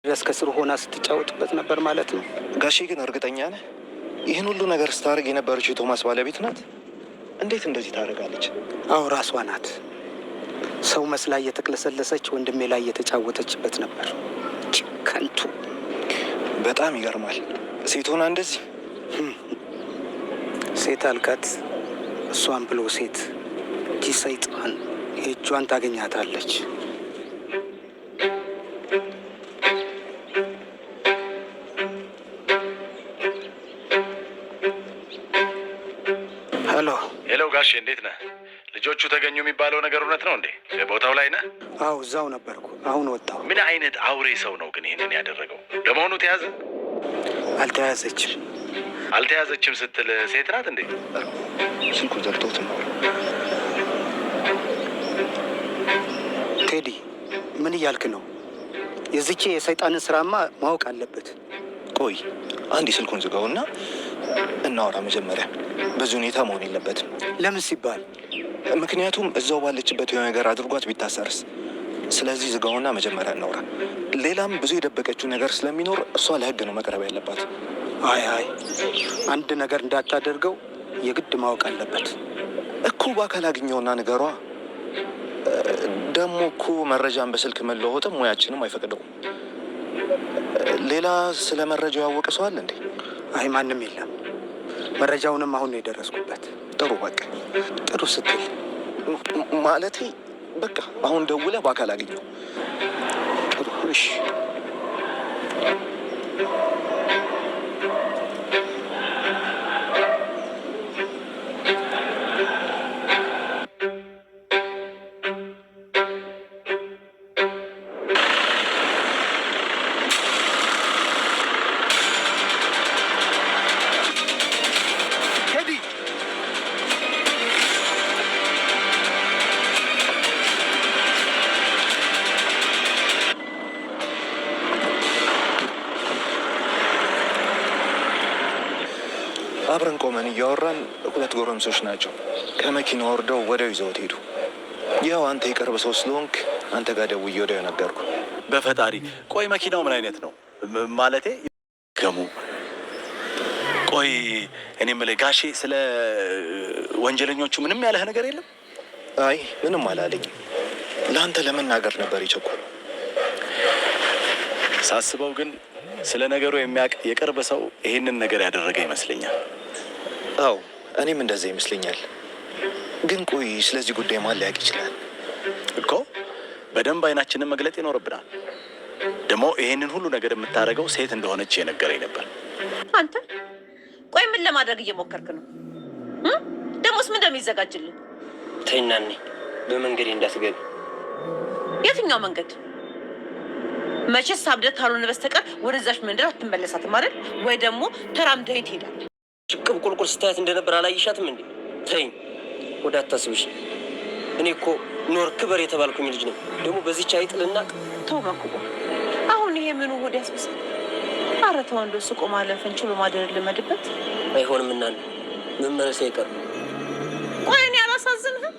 ድረስ ከስሩ ሆና ስትጫወትበት ነበር ማለት ነው። ጋሼ ግን እርግጠኛ ነህ ይህን ሁሉ ነገር ስታደርግ የነበረችው የቶማስ ባለቤት ናት? እንዴት እንደዚህ ታደርጋለች? አዎ ራሷ ናት። ሰው መስላ እየተቅለሰለሰች ወንድሜ ላይ እየተጫወተችበት ነበር። ከንቱ። በጣም ይገርማል። ሴት ሆና እንደዚህ ሴት አልካት። እሷን ብሎ ሴት እቺ ሰይጣን የእጇን ታገኛታለች። ሄሎ ጋሼ፣ እንዴት ነህ? ልጆቹ ተገኙ የሚባለው ነገር እውነት ነው እንዴ? ቦታው ላይ ነህ? አዎ እዛው ነበርኩ። አሁን ወጣሁ። ምን አይነት አውሬ ሰው ነው ግን ይህንን ያደረገው? ለመሆኑ ተያዘ? አልተያዘችም። አልተያዘችም ስትል ሴት ናት እንዴ? ስልኩ ዘግቶት ነው። ቴዲ ምን እያልክ ነው? የዚቼ የሰይጣንን ስራማ ማወቅ አለበት። ቆይ አንድ ስልኩን ዝጋውና እናወራ መጀመሪያ። በዚህ ሁኔታ መሆን የለበትም። ለምን ሲባል? ምክንያቱም እዛው ባለችበት የሆነ ነገር አድርጓት ቢታሰርስ? ስለዚህ ዝጋውና መጀመሪያ እናውራ። ሌላም ብዙ የደበቀችው ነገር ስለሚኖር እሷ ለህግ ነው መቅረብ ያለባት። አይ አንድ ነገር እንዳታደርገው የግድ ማወቅ አለበት እኮ። በአካል አግኘውና ንገሯ። ደግሞ እኮ መረጃን በስልክ መለዋወጥም ሙያችንም አይፈቅደውም። ሌላ ስለ መረጃው ያወቀ ሰው አለ እንዴ? አይ ማንም የለም። መረጃውንም አሁን ነው የደረስኩበት። ጥሩ በቃ ጥሩ ስትል ማለቴ በቃ አሁን ደውለህ በአካል አግኘው። ጥሩ እሺ። አብረን ቆመን እያወራን ሁለት ጎረምሶች ናቸው ከመኪና ወርደው ወዲያው ይዘውት ሄዱ። ያው አንተ የቅርብ ሰው ስለሆንክ አንተ ጋር ደውዬ ወዲያው ነገርኩ። በፈጣሪ ቆይ መኪናው ምን አይነት ነው? ማለቴ ገሙ። ቆይ እኔ የምልህ ጋሼ ስለ ወንጀለኞቹ ምንም ያለህ ነገር የለም? አይ ምንም አላለኝም። ለአንተ ለመናገር ነበር የቸኮለው። ሳስበው ግን ስለ ነገሩ የሚያውቅ የቅርብ ሰው ይሄንን ነገር ያደረገ ይመስለኛል። አዎ እኔም እንደዛ ይመስለኛል። ግን ቆይ ስለዚህ ጉዳይ ማን ሊያውቅ ይችላል? እኮ በደንብ አይናችንን መግለጥ ይኖርብናል። ደግሞ ይሄንን ሁሉ ነገር የምታደርገው ሴት እንደሆነች የነገረኝ ነበር። አንተ ቆይ ምን ለማድረግ እየሞከርክ ነው? ደሞስ ምን እንደሚዘጋጅልን? ተይናኔ በመንገዴ እንዳትገቢ። የትኛው መንገድ? መቼስ አብደት ካልሆነ በስተቀር ወደዛች መንደር አትመለሳትም አይደል? ወይ ደግሞ ተራምደህ ትሄዳለህ። ሽቅብ ቁልቁል ስታያት እንደነበር አላየሻትም እንዴ? ተይኝ፣ ወደ አታስብሽ። እኔ እኮ ኖር ክበር የተባልኩኝ ልጅ ነኝ። ደግሞ በዚህች አይጥልና ተው መኩቦ፣ አሁን ይሄ ምኑ ሆድ ያስብሳል? ኧረ ተው፣ እንደው ስቆ ማለፍን ችሎ ማደር ልመድበት። አይሆንም እና መመለስ አይቀርም። ቆይ እኔ አላሳዝንህም?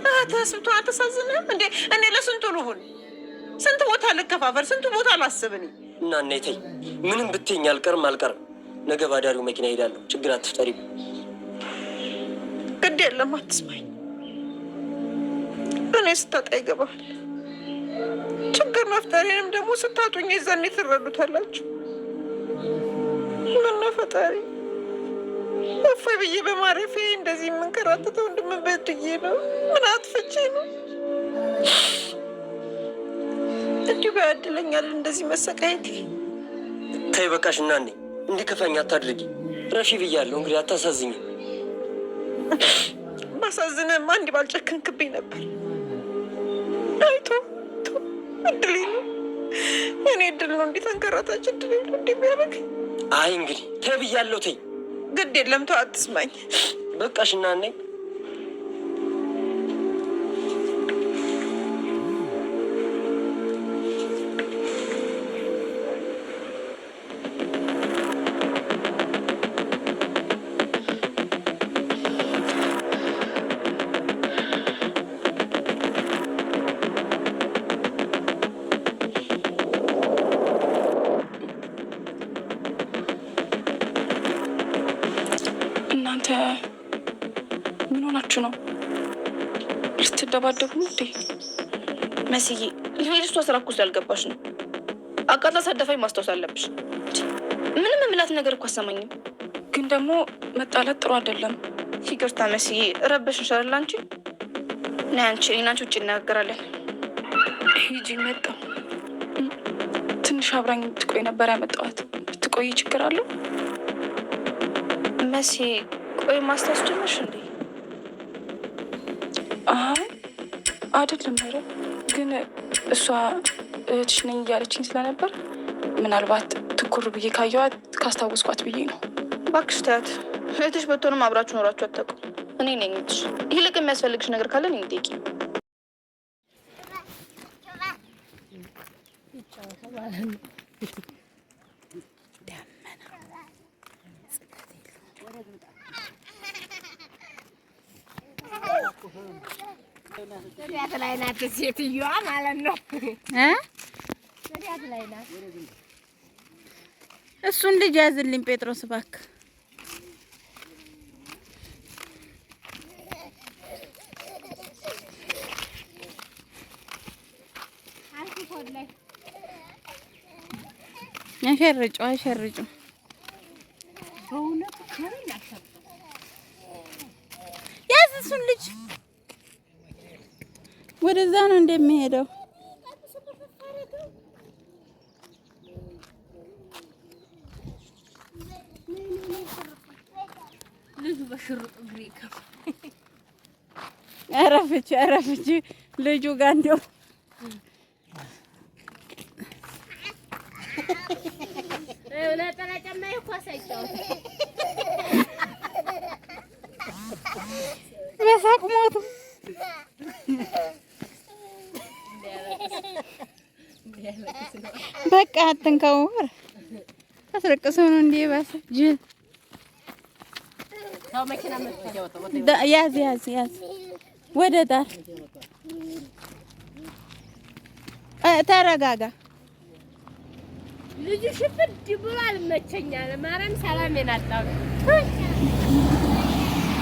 እህትህ ስብቶ አታሳዝንህም እንዴ? እኔ ለስንቱ ልሁን? ስንት ቦታ ልከፋፈል? ስንቱ ቦታ ላስብን? እና ተይ፣ ምንም ብትይኝ አልቀርም። ነገ ባዳሪው መኪና ሄዳለሁ። ችግር አትፍጠሪ። ግድ የለም አትስማኝ። እኔ ስታጣ ይገባል። ችግር መፍጠሬንም ደግሞ ስታጡኝ የዛኔ ትረዱታላችሁ። ምነው ፈጣሪ እፎይ ብዬ በማረፌ እንደዚህ የምንከራተተው እንደምበድዬ ነው? ምን አጥፍቼ ነው? እንዲሁ ባያድለኛል እንደዚህ መሰቃየቴ። ተይ በቃሽ እና እንዲከፋኝ አታድርጊ። ረፊ ብያለሁ። እንግዲህ አታሳዝኝ። ማሳዝንህማ እንዲህ ባልጨከንክብኝ ነበር። አይቶ እድሌ ነው፣ እኔ እድል ነው። እንዲህ ተንከራታች እድሌ ነው እንዲህ የሚያደርግ። አይ እንግዲህ ተይ ብያለሁ። ተይ ግድ የለም ተው፣ አትስማኝ። በቃሽ እና እናንተ ምን ሆናችሁ ነው? ልትደባደቡ እንዴ? መስዬ ልጅቷ ስራ እኮ ስላልገባሽ ነው። አቃጥላ ሳደፋኝ ማስታወስ አለብሽ። ምንም የምላት ነገር እኮ አሰማኝም። ግን ደግሞ መጣላት ጥሩ አይደለም። ይቅርታ መስዬ ረበሽ እንሻላል። አንቺ ና አንቺ እኔና አንቺ ውጭ እናገራለን። ሂጂ መጣሁ። ትንሽ አብራኝ ብትቆይ ነበር ያመጣኋት። ብትቆይ ችግር አለው? መሲ ቆይ ማስታወስ ጀመርሽ እንዴ? አይ አይደለም። ኧረ ግን እሷ እህትሽ ነኝ እያለችኝ ስለነበር ምናልባት ትኩር ብዬ ካየኋት ካስታወስኳት ብዬ ነው። እባክሽ ተያት። እህትሽ ብትሆንም አብራችሁ ኖራችሁ አታውቁም። እኔ ነኝ እህትሽ። ይልቅ የሚያስፈልግሽ ነገር ካለ እኔን ጠይቂ። ወዲያት ላይ ናት ሴትዮዋ ማለት ነው። ወዲያት ላይ ናት። እሱን ልጅ ያዝልኝ ጴጥሮስ እባክህ። አሸርጩ ያዝ እሱን ልጅ። ወደዛ ነው እንደሚሄደው። አረፍች ልጁ ጋር እንደው በሳቅ ሞቱ። በቃ አትንከው። አስረቅሰው ነው እንዴ? ባሰ ጅል ያዝ ወደ ዳር ተረጋጋ። ልጁ ሽፍድ ብሏል። መቸኛል ማርያም ሰላም የናጣው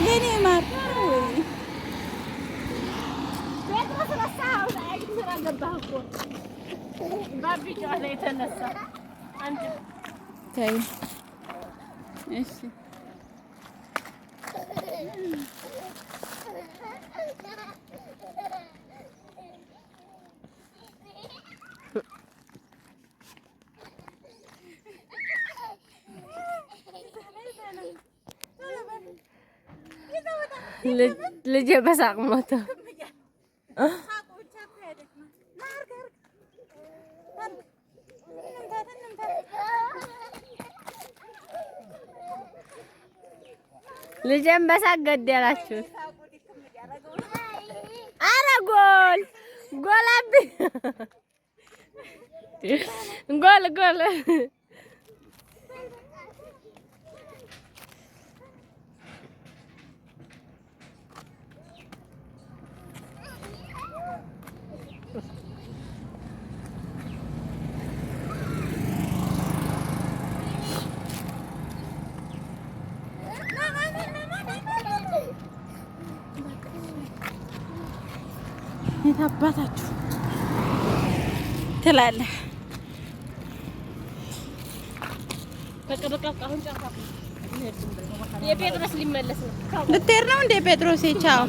የኔ ማር ጴጥሮስ ረሳኸው። አይግ ስራ ገባህ እኮ ባቢጫ ላይ የተነሳ አንቺ ተይ እሺ። ልጄ በሳቅ ሞተ። ልጄን በሳቅ ገደላችሁት። ኧረ ጎል አቢ ጎል የታባታችሁ ትላለህ። በቃ አሁን ጫፋ የጴጥሮስ ሊመለስ ነው። ልትሄድ ነው እንደ ጴጥሮስ? ቻው